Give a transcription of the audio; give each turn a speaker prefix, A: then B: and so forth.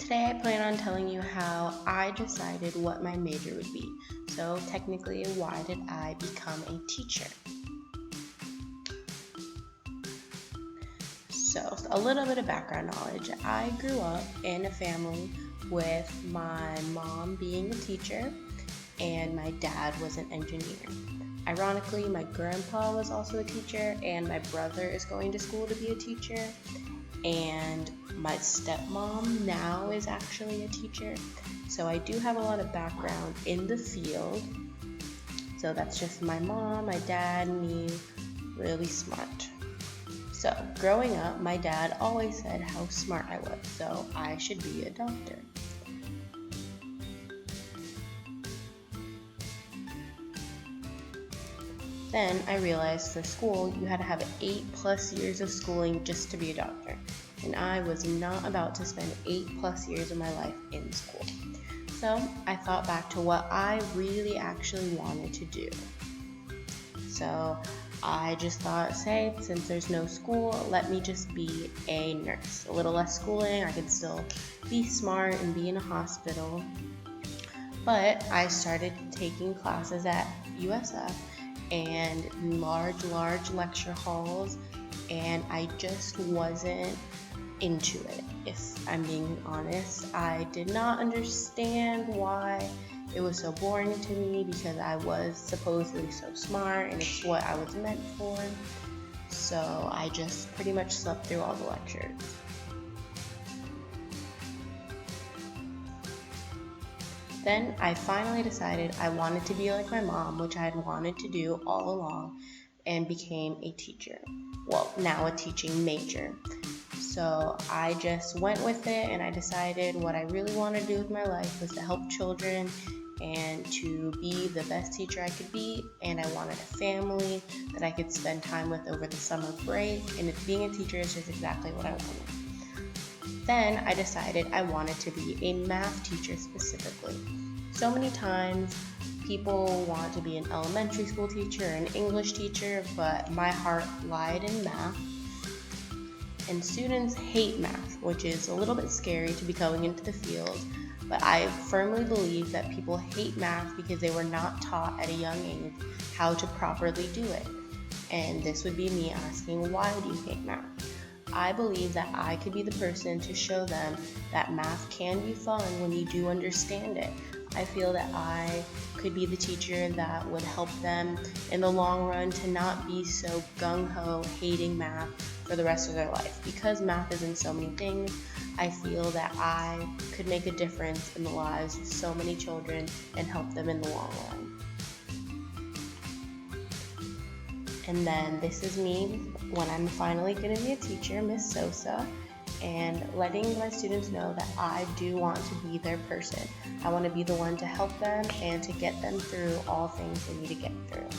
A: Today I plan on telling you how I decided what my major would be. So technically, why did I become a teacher? So a little bit of background knowledge. I grew up in a family with my mom being a teacher and my dad was an engineer. Ironically, my grandpa was also a teacher and my brother is going to school to be a teacher. And my stepmom now is actually a teacher. So I do have a lot of background in the field. So that's just my mom, my dad, me, really smart. So growing up, my dad always said how smart I was, so I should be a doctor. Then I realized for school, you had to have 8+ years of schooling just to be a doctor. And I was not about to spend 8+ years of my life in school. So I thought back to what I really actually wanted to do. So I just thought, since there's no school, let me just be a nurse. A little less schooling, I could still be smart and be in a hospital. But I started taking classes at USF and large lecture halls, and I just wasn't into it. If I'm being honest, I did not understand why it was so boring to me, because I was supposedly so smart and it's what I was meant for. So I just pretty much slept through all the lectures. Then I finally decided I wanted to be like my mom, which I had wanted to do all along, and became a teacher. Well, now a teaching major. So I just went with it, and I decided what I really wanted to do with my life was to help children and to be the best teacher I could be. And I wanted a family that I could spend time with over the summer break, and being a teacher is just exactly what I wanted. Then I decided I wanted to be a math teacher specifically. So many times people want to be an elementary school teacher, an English teacher, but my heart lied in math. And students hate math, which is a little bit scary to be going into the field, but I firmly believe that people hate math because they were not taught at a young age how to properly do it. And this would be me asking, why do you hate math? I believe that I could be the person to show them that math can be fun when you do understand it. I feel that I could be the teacher that would help them in the long run to not be so gung-ho hating math for the rest of their life. Because math is in so many things, I feel that I could make a difference in the lives of so many children and help them in the long run. And then this is me when I'm finally going to be a teacher, Miss Sosa, and letting my students know that I do want to be their person. I want to be the one to help them and to get them through all things they need to get through.